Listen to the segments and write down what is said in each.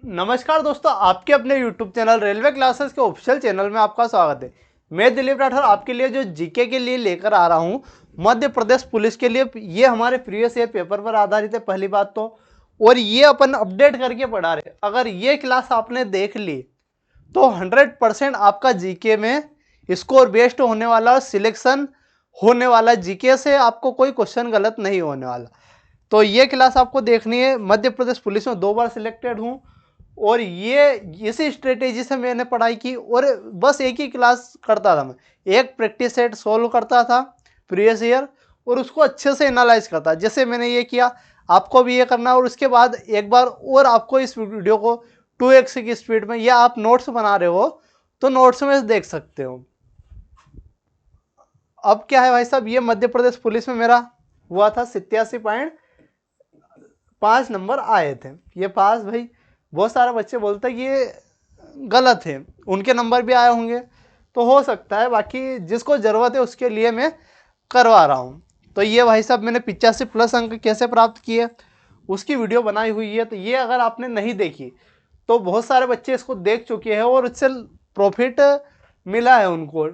नमस्कार दोस्तों, आपके अपने YouTube चैनल रेलवे क्लासेस के ऑफिशियल चैनल में आपका स्वागत है। मैं दिलीप राठौर आपके लिए जो जीके के लिए लेकर आ रहा हूं मध्य प्रदेश पुलिस के लिए। ये हमारे प्रीवियस ईयर पेपर पर आधारित है पहली बात तो, और ये अपन अपडेट करके पढ़ा रहे। अगर ये क्लास आपने देख ली तो 100% आपका जीके में स्कोर बेस्ड होने वाला और सिलेक्शन होने वाला। जीके से आपको कोई क्वेश्चन गलत नहीं होने वाला। तो ये क्लास आपको देखनी है। मध्य प्रदेश पुलिस में 2 बार सिलेक्टेड हूँ और ये इसी स्ट्रेटेजी से मैंने पढ़ाई की और बस एक ही क्लास करता था। मैं एक प्रैक्टिस सेट सोल्व करता था प्रीवियस ईयर और उसको अच्छे से एनालाइज करता। जैसे मैंने ये किया, आपको भी ये करना। और उसके बाद एक बार और आपको इस वीडियो को 2x की स्पीड में, या आप नोट्स बना रहे हो तो नोट्स में देख सकते हो। अब क्या है भाई साहब, ये मध्य प्रदेश पुलिस में मेरा हुआ था 87.5 नंबर आए थे। ये पास भाई, बहुत सारे बच्चे बोलते हैं कि ये गलत है, उनके नंबर भी आए होंगे तो हो सकता है। बाकी जिसको ज़रूरत है उसके लिए मैं करवा रहा हूँ। तो ये भाई साहब मैंने 85+ अंक कैसे प्राप्त किए उसकी वीडियो बनाई हुई है। तो ये अगर आपने नहीं देखी तो बहुत सारे बच्चे इसको देख चुके हैं और इससे प्रॉफिट मिला है उनको।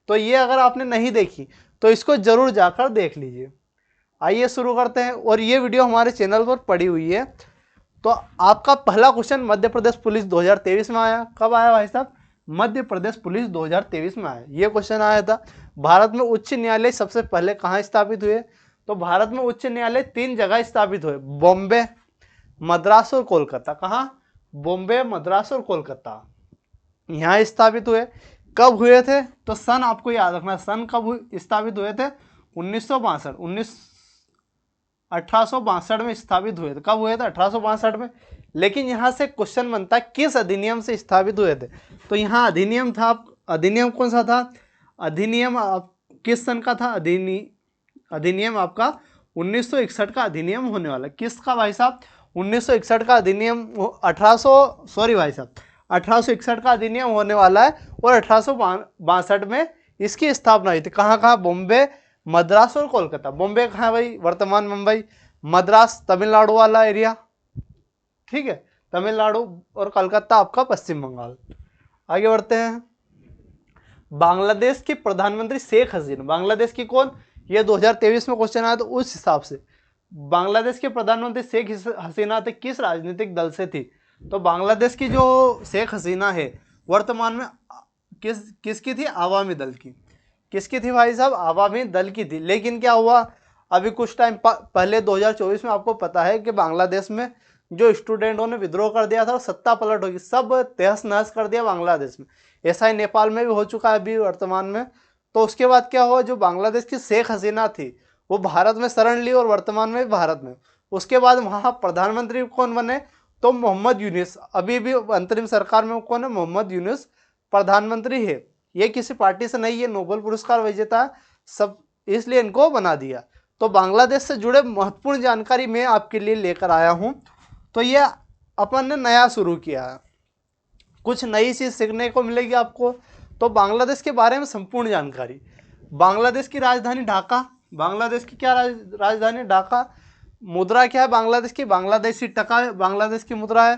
तो ये अगर आपने नहीं देखी तो इसको ज़रूर जाकर देख लीजिए। आइए शुरू करते हैं। और ये वीडियो हमारे चैनल पर पड़ी हुई है। तो आपका पहला क्वेश्चन मध्य प्रदेश पुलिस 2023 में आया। कब आया भाई साहब? मध्य प्रदेश पुलिस 2023 में आया। ये क्वेश्चन आया था। भारत में उच्च न्यायालय सबसे पहले कहाँ स्थापित हुए? तो भारत में उच्च न्यायालय 3 जगह स्थापित हुए, बॉम्बे, मद्रास और कोलकाता। कहाँ? बॉम्बे, मद्रास और कोलकाता, यहाँ स्थापित हुए। कब हुए थे? तो सन आपको याद रखना, सन कब स्थापित हुए थे? 1862 में स्थापित हुए थे। कब हुए थे? 1862 में। लेकिन यहाँ से क्वेश्चन बनता है किस अधिनियम से स्थापित हुए थे? तो यहाँ अधिनियम था। अधिनियम कौन सा था? अधिनियम किस सन का था? अधिनियम आपका 1961 का अधिनियम होने वाला। किसका भाई साहब? 1961 का अधिनियम। 1861 का अधिनियम होने वाला है और 1862 में इसकी स्थापना हुई थी। कहाँ कहाँ? बॉम्बे, मद्रास और कोलकाता। बॉम्बे कहाँ भाई? वर्तमान मुंबई। मद्रास तमिलनाडु वाला एरिया, ठीक है, तमिलनाडु। और कोलकाता आपका पश्चिम बंगाल। आगे बढ़ते हैं। बांग्लादेश की प्रधानमंत्री शेख हसीना। बांग्लादेश की कौन? ये 2023 में क्वेश्चन आया तो उस हिसाब से बांग्लादेश के प्रधानमंत्री शेख हसीना थे, किस राजनीतिक दल से थी? तो बांग्लादेश की जो शेख हसीना है वर्तमान में किसकी थी? आवामी दल की। किसकी थी भाई साहब? आवामी दल की थी। लेकिन क्या हुआ, अभी कुछ टाइम पहले 2024 में आपको पता है कि बांग्लादेश में जो स्टूडेंटों ने विद्रोह कर दिया था और सत्ता पलट होगी, सब तहस नहस कर दिया बांग्लादेश में। ऐसा ही नेपाल में भी हो चुका है अभी वर्तमान में। तो उसके बाद क्या हुआ, जो बांग्लादेश की शेख हसीना थी वो भारत में शरण ली और वर्तमान में भारत में। उसके बाद वहाँ प्रधानमंत्री कौन बने? तो मोहम्मद यूनुस। अभी भी अंतरिम सरकार में कौन है? मोहम्मद यूनुस प्रधानमंत्री है। ये किसी पार्टी से नहीं, ये नोबेल पुरस्कार विजेता है सब, इसलिए इनको बना दिया। तो बांग्लादेश से जुड़े महत्वपूर्ण जानकारी मैं आपके लिए लेकर आया हूँ। तो ये अपन ने नया शुरू किया है, कुछ नई चीज़ सीखने को मिलेगी आपको। तो बांग्लादेश के बारे में संपूर्ण जानकारी। बांग्लादेश की राजधानी ढाका। बांग्लादेश की क्या राजधानी? ढाका। मुद्रा क्या है बांग्लादेश की? बांग्लादेशी टका बांग्लादेश की मुद्रा है।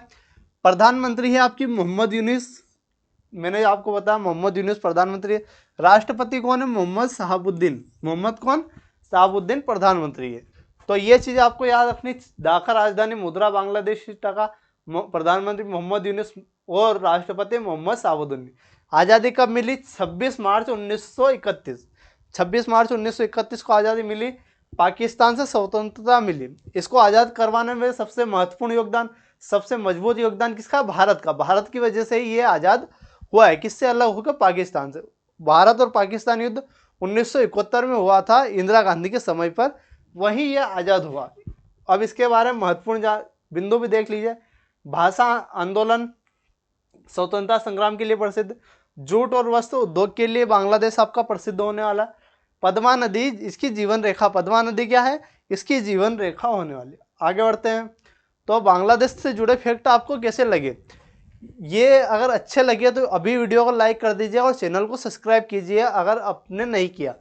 प्रधानमंत्री है आपकी मोहम्मद यूनुस। मैंने आपको बताया मोहम्मद यूनुस प्रधानमंत्री है। राष्ट्रपति कौन है? मोहम्मद शहाबुद्दीन। मोहम्मद कौन? शहाबुद्दीन प्रधानमंत्री है। तो ये चीज़ आपको याद रखनी। ढाका राजधानी, मुद्रा बांग्लादेशी टका, प्रधानमंत्री मोहम्मद यूनुस और राष्ट्रपति मोहम्मद शहाबुद्दीन। आज़ादी कब मिली? 26 मार्च 1931। 26 मार्च 1931 को आज़ादी मिली। पाकिस्तान से स्वतंत्रता मिली। इसको आज़ाद करवाने में सबसे महत्वपूर्ण योगदान, सबसे मजबूत योगदान किसका? भारत का। भारत की वजह से ही ये आज़ाद हुआ है। किससे अलग होकर? पाकिस्तान से। भारत और पाकिस्तान युद्ध 1971 में हुआ था इंदिरा गांधी के समय पर, वहीं ये आज़ाद हुआ। अब इसके बारे में महत्वपूर्ण बिंदु भी देख लीजिए। भाषा आंदोलन, स्वतंत्रता संग्राम के लिए प्रसिद्ध। जूट और वस्त्र उद्योग के लिए बांग्लादेश आपका प्रसिद्ध होने वाला। पद्मा नदी, इसकी जीवन रेखा। पद्मा नदी क्या है? इसकी जीवन रेखा होने वाली। आगे बढ़ते हैं। तो बांग्लादेश से जुड़े फैक्ट आपको कैसे लगे? ये अगर अच्छे लगे तो अभी वीडियो को लाइक कर दीजिए और चैनल को सब्सक्राइब कीजिए अगर आपने नहीं किया।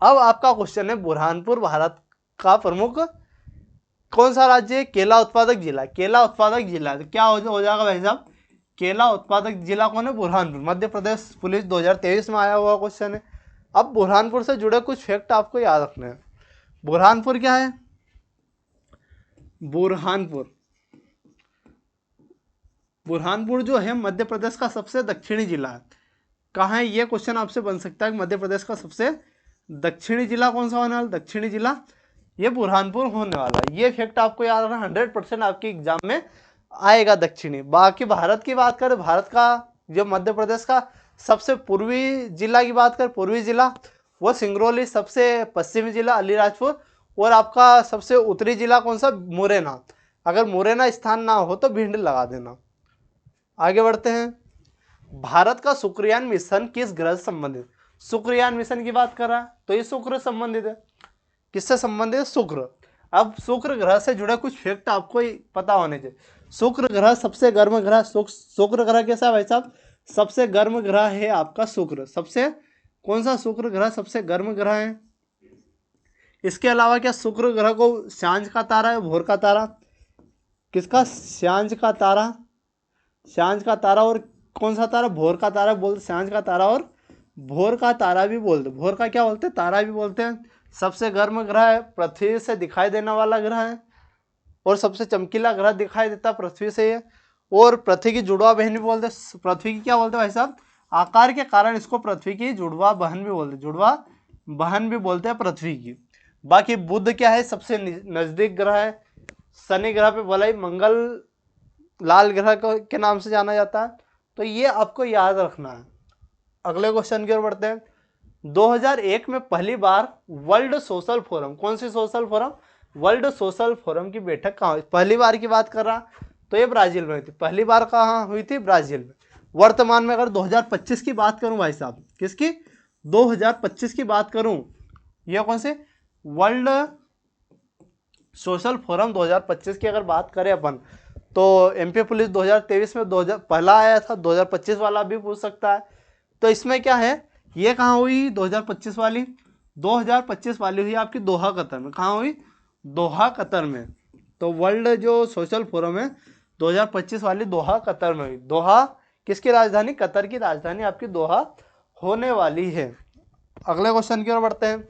अब आपका क्वेश्चन है बुरहानपुर भारत का प्रमुख कौन सा राज्य है? केला उत्पादक जिला, केला उत्पादक जिला। तो क्या हो जाएगा भाई साहब? केला उत्पादक जिला कौन है? बुरहानपुर। मध्य प्रदेश पुलिस 2023 में आया हुआ क्वेश्चन है। अब बुरहानपुर से जुड़े कुछ फैक्ट आपको याद रखने हैं। बुरहानपुर क्या है? बुरहानपुर, बुरहानपुर जो है मध्य प्रदेश का सबसे दक्षिणी जिला है। कहाँ है? ये क्वेश्चन आपसे बन सकता है कि मध्य प्रदेश का सबसे दक्षिणी जिला कौन सा होने वाला? दक्षिणी जिला ये बुरहानपुर होने वाला है। ये फैक्ट आपको याद रखना, 100% आपके एग्जाम में आएगा दक्षिणी। बाकी भारत की बात करें, भारत का जो मध्य प्रदेश का सबसे पूर्वी जिला की बात करें, पूर्वी जिला वो सिंगरौली, सबसे पश्चिमी जिला अलीराजपुर, और आपका सबसे उत्तरी जिला कौन सा? मुरैना। अगर मुरैना स्थान ना हो तो भिंड लगा देना। आगे बढ़ते हैं। भारत का शुक्रयान मिशन किस ग्रह से संबंधित? शुक्रयान मिशन की बात कर रहा है तो ये शुक्र संबंधित है। किससे संबंधित है? शुक्र। अब शुक्र ग्रह से जुड़े कुछ फैक्ट आपको पता होने चाहिए। शुक्र ग्रह सबसे गर्म ग्रह, शुक्र ग्रह कैसा है भाई साहब? सबसे गर्म ग्रह है आपका शुक्र। सबसे कौन सा शुक्र ग्रह सबसे गर्म ग्रह है? इसके अलावा क्या शुक्र ग्रह को सांझ का तारा है, भोर का तारा? किसका? सांझ का तारा, सांझ का तारा। और कौन सा तारा? भोर का तारा बोलते। सांझ का तारा और भोर का तारा भी बोलते। भोर का क्या बोलते हैं? तारा भी बोलते हैं। सबसे गर्म ग्रह है, पृथ्वी से दिखाई देने वाला ग्रह है, और सबसे चमकीला ग्रह दिखाई देता पृथ्वी से है, और पृथ्वी की जुड़वा बहन भी बोलते। पृथ्वी की क्या बोलते हैं भाई साहब? आकार के कारण इसको पृथ्वी की जुड़वा बहन भी बोलते। जुड़वा बहन भी बोलते हैं पृथ्वी की। बाकी बुध क्या है? सबसे नजदीक ग्रह है। शनि ग्रह पे भले ही मंगल लाल ग्रह के नाम से जाना जाता है। तो ये आपको याद रखना है। अगले क्वेश्चन की ओर बढ़ते हैं। 2001 में पहली बार वर्ल्ड सोशल फोरम, कौन सी social forum? World social forum की बैठक कहाँ हुई? पहली बार की बात कर रहा तो ये ब्राजील में हुई थी। पहली बार कहाँ हुई थी? ब्राजील में। वर्तमान में अगर 2025 की बात करूं भाई साहब, किसकी? 2025 की बात करूं, यह कौन से? वर्ल्ड सोशल फोरम 2025 की अगर बात करें अपन, तो एमपी पुलिस 2023 में 2000 पहला आया था, 2025 वाला भी पूछ सकता है। तो इसमें क्या है? ये कहाँ हुई 2025 वाली? 2025 वाली हुई आपकी दोहा कतर में। कहाँ हुई? दोहा कतर में। तो वर्ल्ड जो सोशल फोरम है 2025 वाली दोहा कतर में हुई। दोहा किसकी राजधानी? कतर की राजधानी आपकी दोहा होने वाली है। अगले क्वेश्चन की ओर बढ़ते हैं।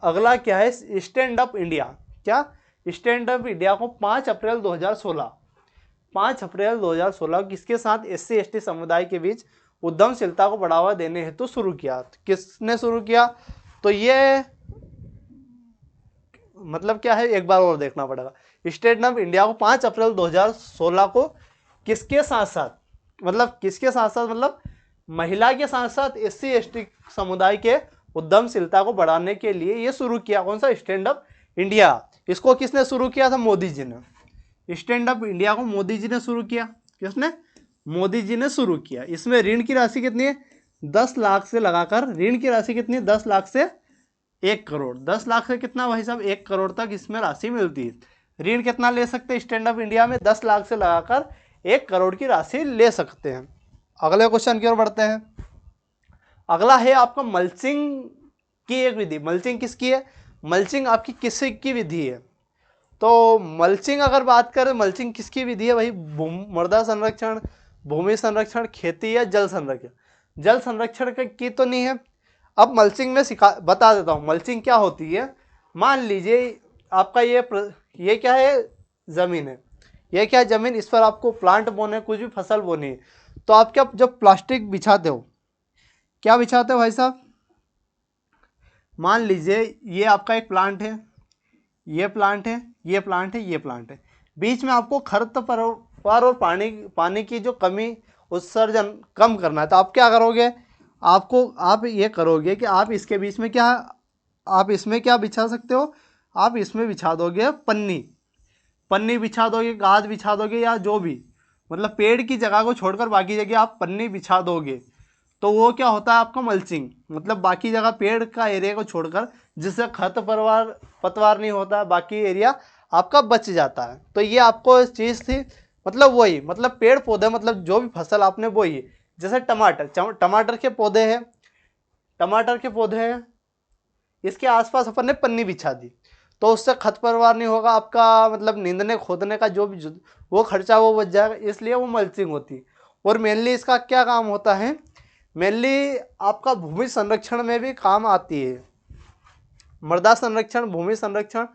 अगला क्या है? Stand up India. क्या? स्टैंड अप इंडिया को 5 अप्रैल 2016 किसके साथ SC/ST समुदाय के बीच उद्यमशीलता को बढ़ावा देने हेतु शुरू किया? किसने शुरू किया? तो ये मतलब क्या है, एक बार और देखना पड़ेगा। स्टैंड अप इंडिया को 5 अप्रैल 2016 को किसके साथ साथ, मतलब किसके साथ साथ, मतलब महिला के साथ साथ SC/ST समुदाय के उद्यमशीलता को बढ़ाने के लिए ये शुरू किया। कौन सा? Stand up India. इसको किसने शुरू किया था? मोदी जी ने। स्टैंड अप इंडिया को मोदी जी ने शुरू किया। किसने? मोदी जी ने शुरू किया। इसमें ऋण की राशि कितनी है? 10 लाख से लगाकर, ऋण की राशि कितनी है? 10 लाख से 1 करोड़। 10 लाख से कितना भाई साहब? 1 करोड़ तक इसमें राशि मिलती है। ऋण कितना ले सकते हैं स्टैंड अप इंडिया में? 10 लाख से लगाकर 1 करोड़ की राशि ले सकते हैं। अगले क्वेश्चन की ओर बढ़ते हैं। अगला है आपका मल्चिंग की एक विधि। मल्चिंग किसकी है? मल्चिंग आपकी किसकी विधि है? तो मल्चिंग अगर बात करें, मल्चिंग किसकी विधि है भाई? मृदा संरक्षण, भूमि संरक्षण, खेती या जल संरक्षण? जल संरक्षण की तो नहीं है। अब मल्चिंग में बता देता हूँ मल्चिंग क्या होती है। मान लीजिए आपका ये क्या है? जमीन है। ये क्या है? जमीन। इस पर आपको प्लांट बोने, कुछ भी फसल बोनी है, तो आप क्या जब प्लास्टिक बिछाते हो, क्या बिछाते हो भाई साहब? मान लीजिए ये आपका एक प्लांट है, ये प्लांट है, ये प्लांट है, ये प्लांट है। बीच में आपको खरपतवार और पानी की जो कमी उत्सर्जन कम करना है, तो आप क्या करोगे? आप ये करोगे कि आप इसके बीच में क्या, आप इसमें क्या बिछा सकते हो? आप इसमें बिछा दोगे पन्नी बिछा दोगे, गाद बिछा दोगे, या जो भी, मतलब पेड़ की जगह को छोड़कर बाकी जगह आप पन्नी बिछा दोगे, तो वो क्या होता है आपका? मल्चिंग। मतलब बाकी जगह पेड़ का एरिया को छोड़कर, जिससे पतवार नहीं होता, बाकी एरिया आपका बच जाता है। तो ये आपको चीज़ थी, मतलब वही, मतलब पेड़ पौधे, मतलब जो भी फसल आपने बोई है, जैसे टमाटर के पौधे हैं, इसके आसपास अपन ने पन्नी बिछा दी, तो उससे खरपतवार नहीं होगा, आपका मतलब नींदने खोदने का जो भी वो खर्चा वो बच जाएगा, इसलिए वो मल्चिंग होती है। और मेनली इसका क्या काम होता है, मेनली आपका भूमि संरक्षण में भी काम आती है। मृदा संरक्षण, भूमि संरक्षण,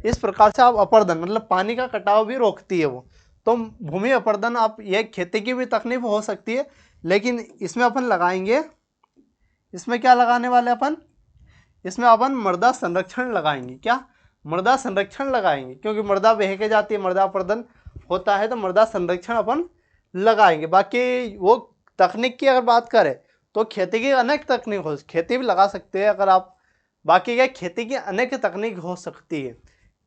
इस प्रकार से आप अपर्दन मतलब पानी का कटाव भी रोकती है वो। तो भूमि अपर्दन आप ये खेती की भी तकनीक हो सकती है, लेकिन इसमें अपन लगाएंगे, इसमें क्या लगाने वाले अपन, इसमें अपन मृदा संरक्षण लगाएंगे। क्या, मृदा संरक्षण लगाएंगे, क्योंकि मृदा बह के जाती है, मृदा अपर्दन होता है, तो मृदा संरक्षण अपन लगाएंगे। बाकी वो तकनीक की अगर बात करें तो खेती की अनेक तकनीक हो, खेती भी लगा सकते हैं अगर आप, बाकी क्या खेती की अनेक तकनीक हो सकती है,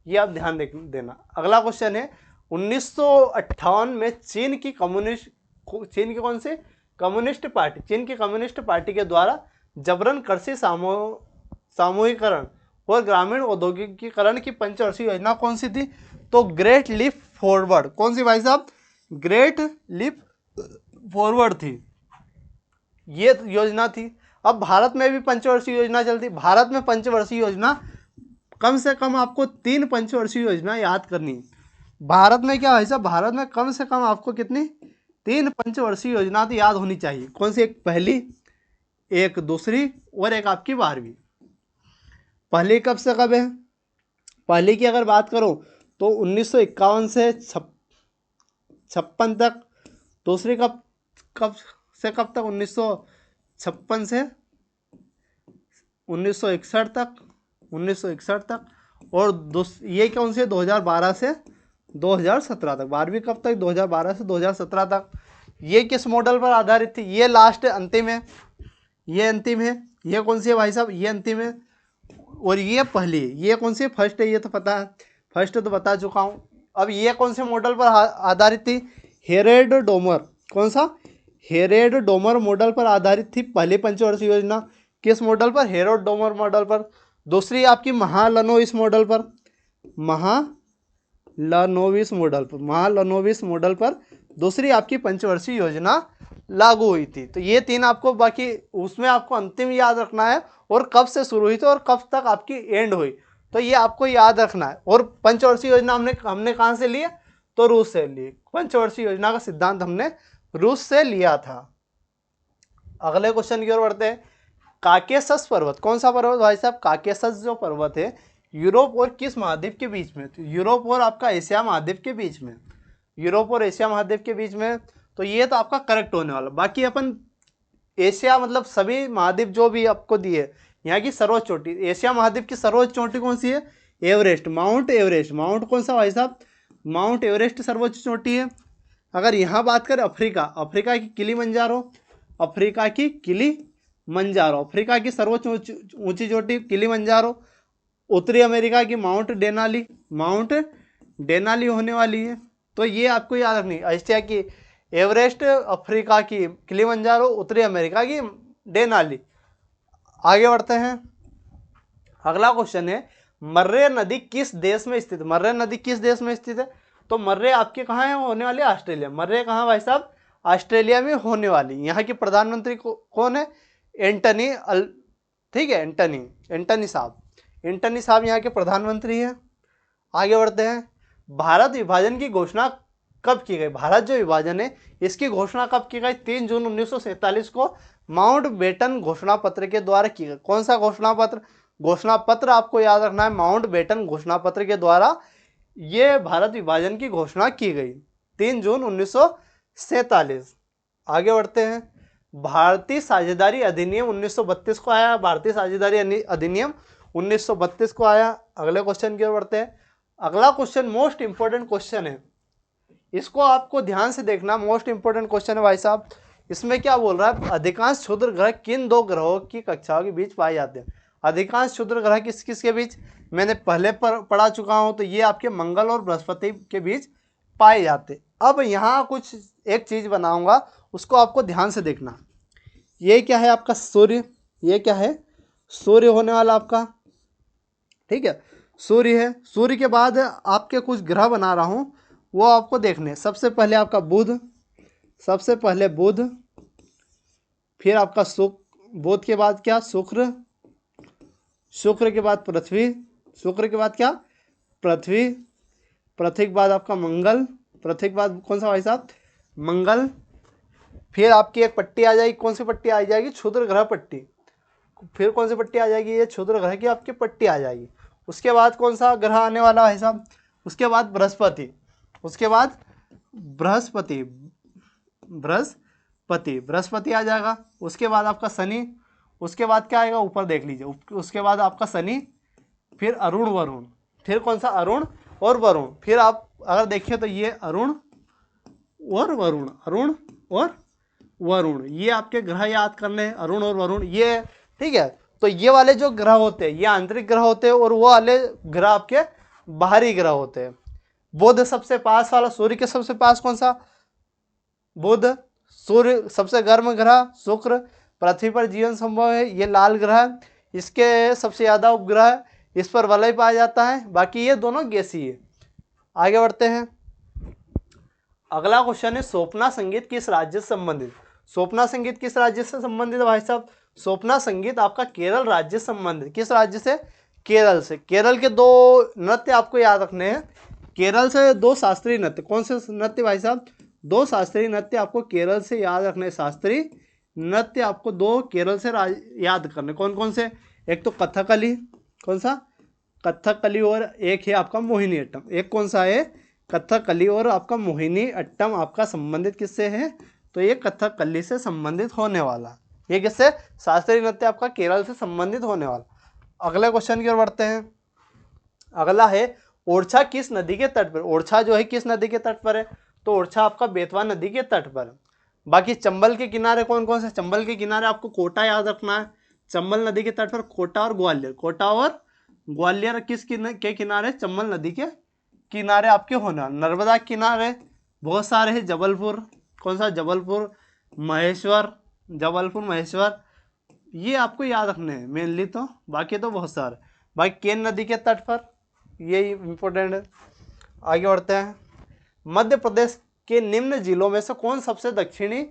ये आप ध्यान देना। अगला क्वेश्चन है 1958 में चीन की कौन सी कम्युनिस्ट पार्टी, चीन की कम्युनिस्ट पार्टी के द्वारा जबरन कृषि सामूहिकरण और ग्रामीण औद्योगिकीकरण की पंचवर्षीय योजना कौन सी थी, तो ग्रेट लीप फॉरवर्ड। कौन सी भाई साहब, ग्रेट लीप फॉरवर्ड थी, ये योजना थी। अब भारत में भी पंचवर्षीय योजना चलती, भारत में पंचवर्षीय योजना कम से कम आपको 3 पंचवर्षीय योजना याद करनी है। भारत में क्या है साहब, भारत में कम से कम आपको कितनी 3 पंचवर्षीय योजना तो याद होनी चाहिए। कौन सी, एक पहली, एक दूसरी और एक आपकी 12वीं। पहली कब से कब है, पहली की अगर बात करो तो 1951 से 56 तक। दूसरी कब कब से कब तक, 1956 से 1961 तक, 1961 तक। और ये कौन सी है, 2012 से 2017 तक। 12वीं कब तक, 2012 से 2017 तक। ये किस मॉडल पर आधारित थी, ये लास्ट अंतिम है, ये अंतिम है। ये कौन सी है भाई साहब, ये अंतिम है। और ये पहली है, ये कौन सी फर्स्ट है, ये तो पता है, फर्स्ट तो बता चुका हूँ। अब ये कौन से मॉडल पर आधारित थी, हेरेड डोमर। कौन सा, हेरेड डोमर मॉडल पर आधारित थी पहली पंचवर्षीय योजना। किस मॉडल पर, हेरेड डोमर मॉडल पर। दूसरी आपकी महालनोविस मॉडल पर, महालनोविस मॉडल पर, महालनोविस मॉडल पर दूसरी आपकी पंचवर्षीय योजना लागू हुई थी। तो ये 3 आपको, बाकी उसमें आपको अंतिम याद रखना है और कब से शुरू हुई थी और कब तक आपकी एंड हुई, तो ये आपको याद रखना है। और पंचवर्षीय योजना हमने कहाँ से लिए, तो रूस से लिए। पंचवर्षीय योजना का सिद्धांत हमने रूस से लिया था। अगले क्वेश्चन की ओर बढ़ते हैं। काकेशस पर्वत, कौन सा पर्वत भाई साहब, काकेशस जो पर्वत है यूरोप और किस महाद्वीप के बीच में, तो यूरोप और आपका एशिया महाद्वीप के बीच में, यूरोप और एशिया महाद्वीप के बीच में। तो ये तो आपका करेक्ट होने वाला। बाकी अपन एशिया मतलब सभी महाद्वीप जो भी आपको दिए, यहाँ की सर्वोच्च चोटी, एशिया महाद्वीप की सर्वोच्च चोटी कौन सी है, एवरेस्ट, माउंट एवरेस्ट। माउंट कौन सा भाई साहब, माउंट एवरेस्ट सर्वोच्च चोटी है। अगर यहाँ बात करें अफ्रीका, अफ्रीका की किलिमंजारो, अफ्रीका की किलिमंजारो, अफ्रीका की सर्वोच्च ऊंची चोटी किलिमंजारो। उत्तरी अमेरिका की माउंट डेनाली, माउंट डेनाली होने वाली है। तो ये आपको याद रखनी, एशिया की एवरेस्ट, अफ्रीका की किलिमंजारो, उत्तरी अमेरिका की डेनाली। आगे बढ़ते हैं। अगला क्वेश्चन है, मर्रे नदी किस देश में स्थित, मर्रे नदी किस देश में स्थित है, तो मर्रे आपके कहाँ है होने वाली, ऑस्ट्रेलिया। मर्रे कहाँ भाई साहब, ऑस्ट्रेलिया में होने वाली। यहाँ की प्रधानमंत्री कौन है, एंटनी ठीक है, एंटनी साहब, एंटनी साहब यहाँ के प्रधानमंत्री हैं। आगे बढ़ते हैं। भारत विभाजन की घोषणा कब की गई, भारत जो विभाजन है इसकी घोषणा कब की गई, 3 जून 1947 को माउंटबेटन घोषणा पत्र के द्वारा की गई। कौन सा घोषणा पत्र, घोषणा पत्र आपको याद रखना है, माउंटबेटन घोषणा पत्र के द्वारा ये भारत विभाजन की घोषणा की गई, 3 जून 1947। आगे बढ़ते हैं। भारतीय साझेदारी अधिनियम 1932 को आया, भारतीय साझेदारी अधिनियम 1932 को आया। अगले क्वेश्चन की ओर बढ़ते हैं। अगला क्वेश्चन मोस्ट इंपोर्टेंट क्वेश्चन है, इसको आपको ध्यान से देखना, मोस्ट इंपोर्टेंट क्वेश्चन है भाई साहब। इसमें क्या बोल रहा है, अधिकांश क्षुद्र ग्रह किन 2 ग्रहों की कक्षाओं के बीच पाए जाते हैं। अधिकांश क्षुद्र ग्रह किस किस के बीच, मैंने पहले पढ़ा चुका हूं, तो ये आपके मंगल और बृहस्पति के बीच पाए जाते। अब यहाँ कुछ एक चीज बनाऊंगा, उसको आपको ध्यान से देखना। ये क्या है आपका सूर्य, ये क्या है, सूर्य होने वाला आपका, ठीक है, सूर्य है। सूर्य के बाद आपके कुछ ग्रह बना रहा हूं, वो आपको देखने। सबसे पहले आपका बुध, सबसे पहले बुध, फिर आपका शुक्र, बुध के बाद क्या, शुक्र, शुक्र के बाद पृथ्वी, शुक्र के बाद क्या, पृथ्वी, पृथ्वी के बाद आपका मंगल, पृथ्वी के बाद कौन सा भाई साहब, मंगल। फिर आपकी एक पट्टी आ जाएगी, कौन सी पट्टी आ जाएगी, क्षुद्र ग्रह पट्टी। फिर कौन सी पट्टी आ जाएगी, ये क्षुद्र ग्रह की आपकी पट्टी आ जाएगी। उसके बाद कौन सा ग्रह आने वाला भाई साहब, उसके बाद बृहस्पति, उसके बाद बृहस्पति, बृहस्पति आ जाएगा। उसके बाद आपका शनि, उसके बाद क्या आएगा, ऊपर देख लीजिए, उसके बाद आपका शनि, फिर अरुण वरुण, फिर कौन सा, अरुण और वरुण। फिर आप अगर देखिए तो ये अरुण और वरुण, अरुण और वरुण, ये आपके ग्रह याद करने हैं, अरुण और वरुण ये, ठीक है। तो ये वाले जो ग्रह होते हैं ये आंतरिक ग्रह होते हैं, और वो वाले ग्रह आपके बाहरी ग्रह होते हैं। बुध सबसे पास वाला, सूर्य के सबसे पास कौन सा, बुध। सूर्य सबसे गर्म ग्रह शुक्र, पृथ्वी पर जीवन संभव है, ये लाल ग्रह, इसके सबसे ज्यादा उपग्रह, इस पर वलय पाया जाता है, बाकी ये दोनों गैसीय है। आगे बढ़ते हैं। अगला क्वेश्चन है, स्वप्ना संगीत किस राज्य से संबंधित। स्वप्ना संगीत किस राज्य से संबंधित है भाई साहब, स्वप्ना संगीत आपका केरल राज्य से संबंधित। किस राज्य से, केरल से। केरल के दो नृत्य आपको याद रखने हैं, केरल से दो शास्त्रीय नृत्य। कौन से नृत्य भाई साहब, दो शास्त्रीय नृत्य आपको केरल से याद रखने। शास्त्रीय नृत्य आपको दो केरल से याद करने। कौन कौन से, एक तो कथकली, कौन सा, कथकली, और एक है आपका मोहिनी अट्टम। एक कौन सा है, कथकली, और आपका मोहिनी अट्टम आपका संबंधित किससे है, तो ये कथकली से संबंधित होने वाला। ये किससे, शास्त्रीय नृत्य आपका केरल से संबंधित होने वाला। अगले क्वेश्चन की ओर बढ़ते हैं। अगला है, ओरछा किस नदी के तट पर। ओरछा जो है किस नदी के तट पर है, तो ओरछा आपका बेतवा नदी के तट पर है। बाकी चंबल के किनारे कौन कौन से, चंबल के किनारे आपको कोटा याद रखना है, चंबल नदी के तट पर कोटा और ग्वालियर। कोटा और ग्वालियर किस के किनारे, चंबल नदी के किनारे आपके होना। नर्मदा किनारे बहुत सारे हैं, जबलपुर, कौन सा, जबलपुर, महेश्वर, जबलपुर महेश्वर, ये आपको याद रखने हैं मेनली, तो बाकी तो बहुत सारे। बाकी केन नदी के तट पर, ये इंपॉर्टेंट है। आगे बढ़ते हैं। मध्य प्रदेश के निम्न जिलों में से कौन सबसे दक्षिणी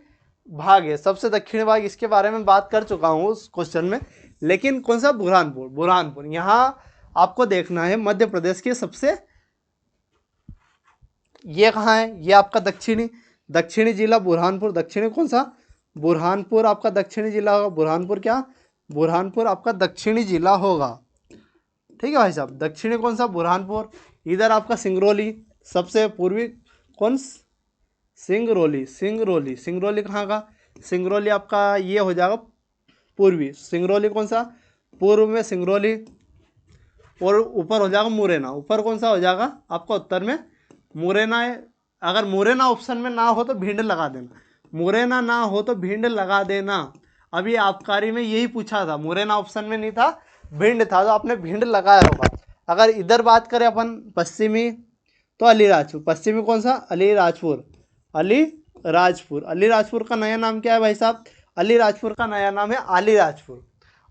भाग है। सबसे दक्षिणी भाग, इसके बारे में बात कर चुका हूँ उस क्वेश्चन में, लेकिन कौन सा, बुरहानपुर। बुरहानपुर यहाँ आपको देखना है मध्य प्रदेश के सबसे, ये कहाँ है, ये आपका दक्षिणी जिला बुरहानपुर। दक्षिणी कौन सा, बुरहानपुर आपका दक्षिणी जिला होगा। बुरहानपुर क्या, बुरहानपुर आपका दक्षिणी जिला होगा, ठीक है भाई साहब। दक्षिणी कौन सा, बुरहानपुर। इधर आपका सिंगरौली सबसे पूर्वी, कौन, सिंगरौली, सिंगरौली कहाँ का, सिंगरौली आपका ये हो जाएगा पूर्वी। सिंगरौली कौन सा, पूर्व में सिंगरौली, और ऊपर हो जाएगा मुरैना। ऊपर कौन सा हो जाएगा आपका, उत्तर में मुरैना है। अगर मुरैना ऑप्शन में ना हो तो भिंड लगा देना, मुरैना ना हो तो भिंड लगा देना। अभी आबकारी में यही पूछा था, मुरैना ऑप्शन में नहीं था, भिंड था, तो आपने भिंड लगाया होगा। अगर इधर बात करें अपन पश्चिमी, तो अलीराजपुर। पश्चिमी कौन सा, अलीराजपुर, अलीराजपुर। अलीराजपुर का नया नाम क्या है भाई साहब, अलीराजपुर का नया नाम है अलीराजपुर।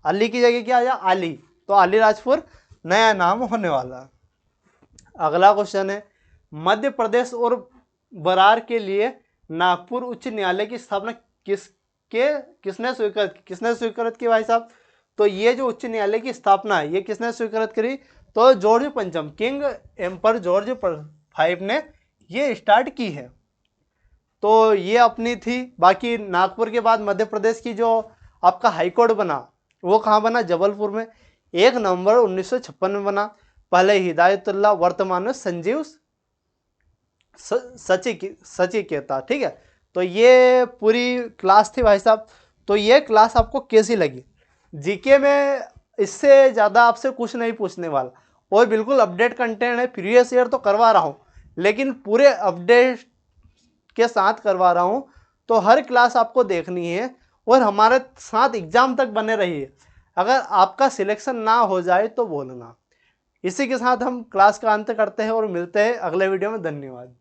अली की जगह क्या आ जाए, आली, तो अलीराजपुर नया नाम होने वाला। अगला क्वेश्चन है, मध्य प्रदेश और बरार के लिए नागपुर उच्च न्यायालय की स्थापना किसने स्वीकृत की भाई साहब। तो ये जो उच्च न्यायालय की स्थापना है ये किसने स्वीकृत करी, तो जॉर्ज पंचम, किंग एम्पर जॉर्ज 5 ने ये स्टार्ट की है। तो ये अपनी थी। बाकी नागपुर के बाद मध्य प्रदेश की जो आपका हाईकोर्ट बना वो कहाँ बना, जबलपुर में, 1 नवंबर 1956 में बना। पहले हिदायतुल्लाह, वर्तमान में संजीव सचिकेता, ठीक है। तो ये पूरी क्लास थी भाई साहब। तो ये क्लास आपको कैसी लगी, जीके में इससे ज़्यादा आपसे कुछ नहीं पूछने वाला, और बिल्कुल अपडेट कंटेंट है। प्रीवियस ईयर तो करवा रहा हूँ, लेकिन पूरे अपडेट के साथ करवा रहा हूँ, तो हर क्लास आपको देखनी है और हमारे साथ एग्जाम तक बने रहिए। अगर आपका सिलेक्शन ना हो जाए तो बोलना। इसी के साथ हम क्लास का अंत करते हैं और मिलते हैं अगले वीडियो में। धन्यवाद।